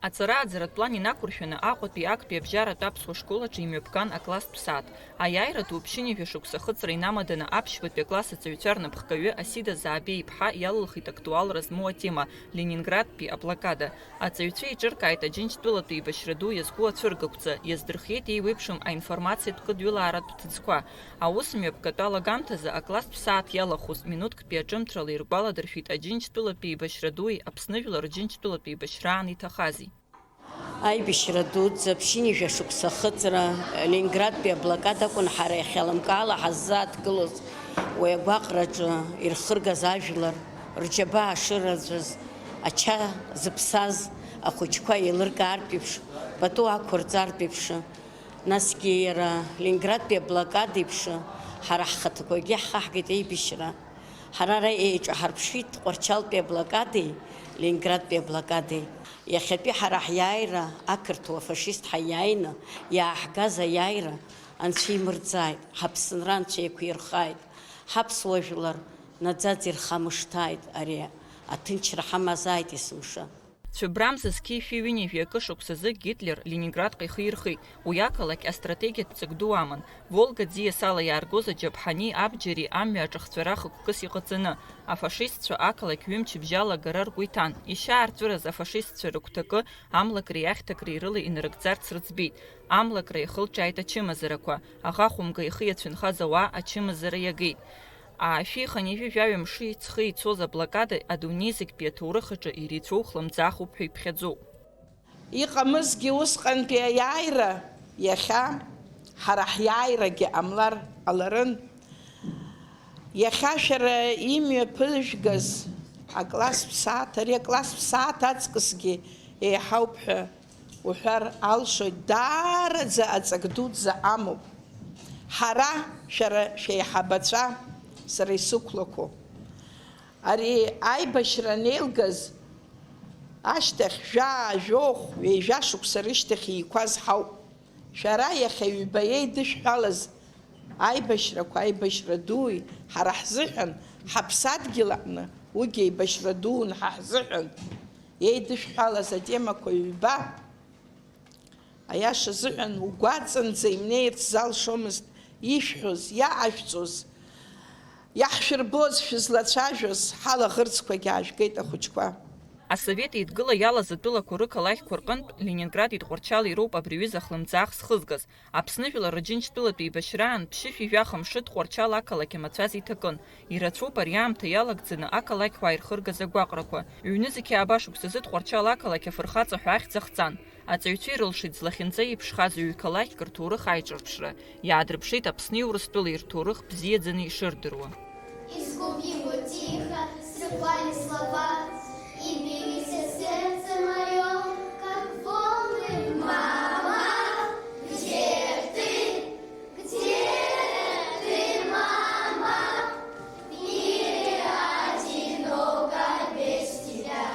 Ацара аӡаратә инақәыршәаны Аҟәатәи актәи абжьаратә аԥсуа школ аҿы имҩаԥган акласстә ԥсаатә. Аиааира ду ԥшьынҩажәа шықәса ахыҵра инамаданы аԥшьбатәи акласс аҵаҩцәа рнапхгаҩы Асида Заабеи-иԥҳа иалылхит актуалра змоу атема Ленинградтәи аблокада. Аҵаҩцәа еиҿыркааит Аџьынџьтәылатәи еибашьра ду иазку ацәыргақәҵа, иаздырхиеит еиуеиԥшым аинформациатә кыдҩылааратә ҭыӡқәа. Аус мҩаԥгатәы алагамҭазы акласстә ԥсаатә иалахәыз минуҭктәи аҿымҭрала иргәаладыршәеит Аџьынџьтәылатәи еибашьра дуи Аԥсны Жәлар Аџьынџьтәылатәи еибашьраан иҭахази. Аибашьра дуӡӡа ԥшьынҩажәа шықәса ахыҵра Ленинградтәи аблокада акәын ҳара иахьаламкаала ҳаззааҭгылоз уи агәаҟраҿы ирхыргаз ажәлар рџьабаа шыраӡәыз, ача зыԥсаз ахәыҷқәа еилыркаартә еиԥш, пату ақәырҵартә еиԥш, насгьы иара Ленинградтәи аблокада еиԥш ҳара ҳхаҭақәагьы ҳхаҳгеит аибашьра. Ҳара ара еиҿаҳарԥшит Тҟәарчалтәи аблокадеи Ленинградтәи аблокадеи. Иахьатәи ҳара ҳиааира ақырҭуа афашист ҳаиааины иааҳгаз аиааира анцәа имырӡааит, ҳаԥсынра анцәа еиқәирхааит, ҳаԥсуа жәлар наӡаӡа ирхамышҭааит, ари аҭынчра ҳамазааит есымша. Цәыбрамза зқьишәи ҩынҩажәи акы шықәсазы Гитлер Ленинградҟа ихы ирхит. Уи ақалақь астратегиатә ҵак ду аман. Волга ӡиасала иааргоз аџьаԥҳани абџьари амҩа аҿахҵәара хықәкыс иҟаҵаны. Афашистцәа ақалақь ҩымчыбжьала агара ргәы иҭан. Ишьаарҵәыраз афашистцәа рыгәҭакы амлакреи ахьҭакреи рыла инарыгӡарц рыӡбеит. Амлакра иахылҿааит ачымазарақәа. Аӷахәымга ихы иацәынхаз ауаа ачымазара иагеит. Ашәиханижәи жәаҩа-мши ҵхы ицоз аблокада адунеи зегьтәи аҭоурых аҿы иреицәоу хлымӡаахуп ҳәа иԥхьаӡоуп. Иҟамызгьы усҟантәи аиааира иахьа ҳара ҳиааирагьы ҟамлар ҟаларын. Иахьа шәара имҩа ԥыжәгаз акласстә ԥсаатә, ари акласстә ԥсаатә аҵкысгьы еиҳауп ҳәа уҳәар алшоит. Даараӡа аҵак дуӡӡа амоуп. Ҳара шәара шәеиҳабацәа сара исықәлақәо. Ари аибашьра анеилгаз ашьҭахь жәаа-жәохә ҩеижәа шықәса рышьҭахь иқәаз ҳауп. Шәара иахьа ҩба еидышәҳәалаз аибашьрақәа, аибашьра дуи ҳара ҳзыҳәан ҳаԥсадгьыл аҟны уигьы аибашьра дуун ҳа ҳзыҳәан еидышәҳәалаз атемақәа ҩба аиаша азыҳәан угәаҵанӡа имнеирц залшомызт ишәҳәоз, иаажәҵоз, иаҳшәырбоз, шәызлацәажәоз ҳалаӷырӡқәагьы аажәгеит ахәыҷқәа. Асовет еидгыла иалаз атәылақәа рықалақьқәа рҟынтә Ленингради Тҟәарчали роуп абри аҩыза хлымӡаах зхызгаз. Аԥсны Жәлар Аџьынџьтәылатәи еибашьраан ԥшьышәи-жәаха мшы Тҟәарчал ақалақь амацәаз иҭакын. Ирацәоуп ари аамҭа иалагӡаны ақалақьуаа ирхыргаз агәаҟрақәа. Ҩ-зықьи аабашықәсазы Тҟәарчал ақалақь афырхаҵа ҳәа ахьӡ ахҵан. Аҵаҩцәа ирылшеит злахьынҵа иеиԥшхаз ҩ-қалақьк рҭоурых аиҿырԥшра. Иаадырԥшит Аԥсни Урыстәылеи рҭоурых бзиаӡаны ишырдыруа. И бейся, сердце мое, как волны, мама, где ты, мама, в мире одиноко без тебя.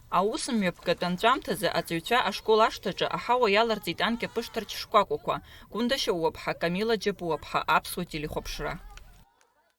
Аус мҩаԥгатә анҵәамҭазы аҵаҩцәа ашкол ашҭаҿы аҳауа иаларҵеит анкьа ԥышҭарч шкәакәақәа. Гәында Шьоуа-ԥҳа, Камила Џьапуа-ԥҳа, Аԥсуа телехәаԥшра.